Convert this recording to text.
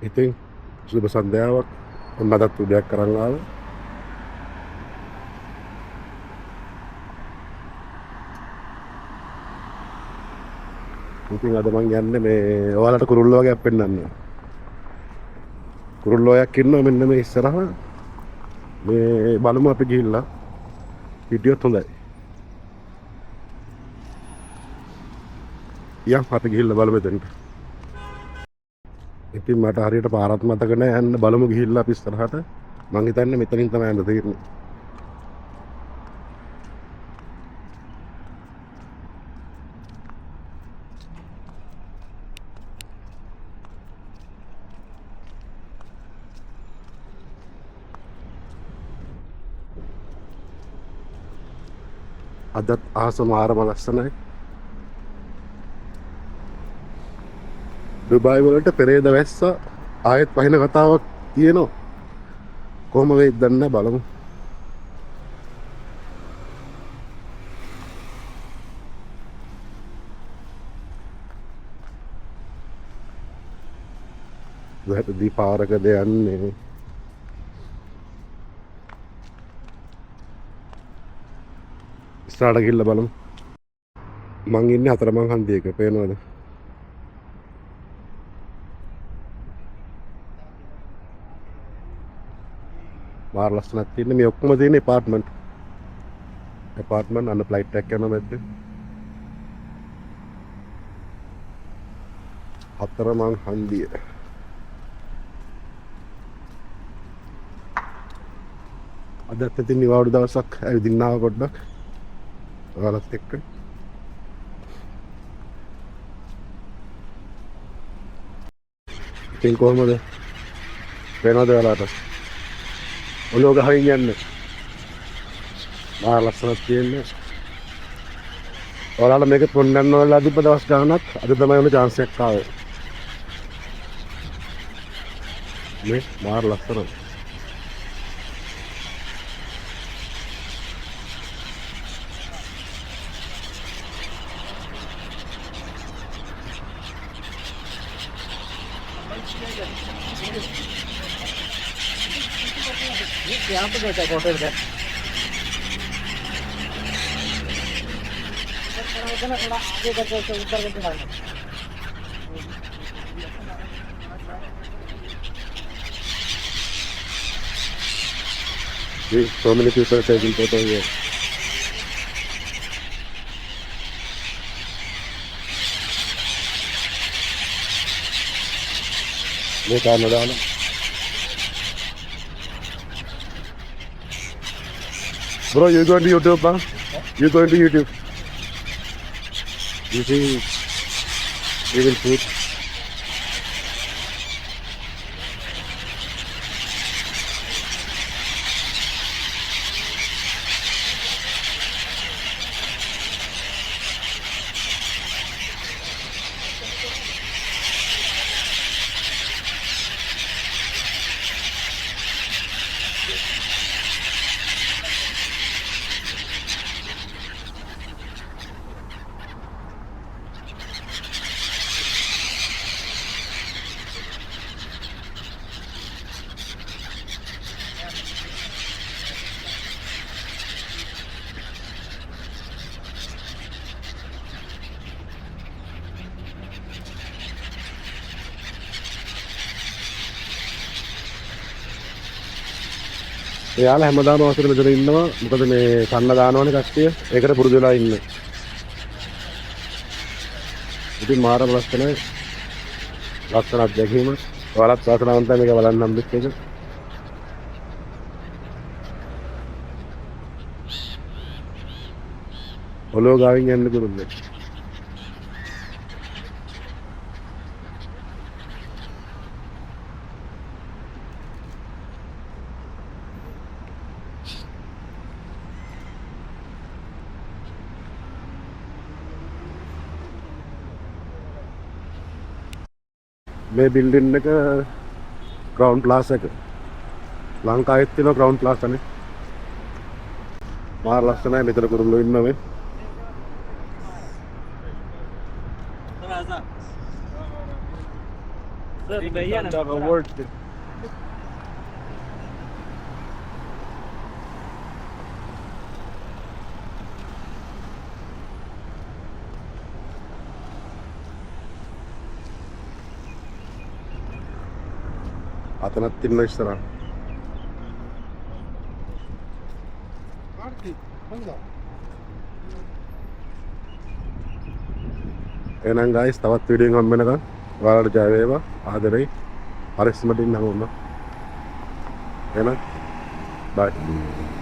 ඉතින් සුබ සන්ධ්‍යාවක්. ඔන්න අදත් උදයක් කරන් ආවා. ඉතින් අද මං යන්නේ මේ ඔයාලට කුරුල්ලෝ වගේක් පෙන්නන්න. කුරුල්ලෝයක් ඉන්නවා මෙන්න මේ ඉස්සරහ. මේ බලමු අපි ගිහිල්ලා හිටියොත් හොඳයි. යම් අපි ගිහිල්ලා බලමු එතනට. ඉතින් මට හරියට පාරක් මතක නැහැ. යන්න බලමු ගිහිල්ලා අපි ඉස්සරහට. මං හිතන්නේ මෙතනින් තමයි යන්න තියෙන්නේ. අදත් අහස මාරම ලස්සනයි. දුබායි වලට පෙරේද වැස්ස ආයෙත් පහින කතාවක් තියෙනවා. කොහොම වෙයිද දන්නේ නැහැ. බලමු. වැටදී පාරකද යන්නේ. ඉස්සරහට ගිහිල්ලා බලමු. මං ඉන්නේ අතරමං හන්දියක. පේනවද? මාර ලස්සනක් තියෙන්නේ. මේ ඔක්කොම තියෙන ඇපාර්ට්මන්ට් අන්න ෆ්ලයිට් එකක් යනවා මැද්දේ. අතරමං හන්දිය. අදත් ඉතින් නිවාඩු දවසක් ඇවිදින්න ආව පොඩ්ඩක් ඔයාලත් එක්ක. ඉතින් කොහමද? වෙනවද ඔයාලට? ඔලුව ගහින් යන්නේ. මාර ලස්සනක් තියෙන්නේ. ඔයාලා මේක පොන්නන්න වල අදිප දවස් ගානක් අද තමයි උන chance එකක් ආවේ. මේ මාර ලස්සනයි. यहाँ पे कैसा होटल का थोड़ा आगे करके ऊपर करके डालना. So many people are taking photos here. ये कहाँ नज़ारा? Bro, you going to YouTube, huh? You going to YouTube? You see, even food. එයාලා හැමදාම අවසර මෙතන ඉන්නවා. මොකද මේ කන්න දානවනේ කට්ටිය. ඒකට පුරුදු වෙලා ඉන්නේ. ඉතින් මාරම ලස්සනයි. ලස්සනක් දැකීම. ඔයාලත් වාසනාවන්තයි මේක බලන්න හම්බෙච්ච එක. ඔලෝ ගාවින් යන්න කුරුල්ලේ. මේ බිල්ඩින් එක ග්‍රවුන්ඩ් ක්ලාස් එක. ලංකාවෙත් තියෙන ග්‍රවුන්ඩ් ක්ලාස් අනේ. මාර ලස්සනයි. මෙතන කුරුල්ලෝ ඉන්නවා මේ. අතනත් ඉන්න ඉස්සරහ. එහෙනම් guys තවත් වීඩියෝ එකක් හම්බ වෙනකන් ඔයාලට ජය වේවා ආදරේ හරිස්මටින් නම් එහෙනම් bye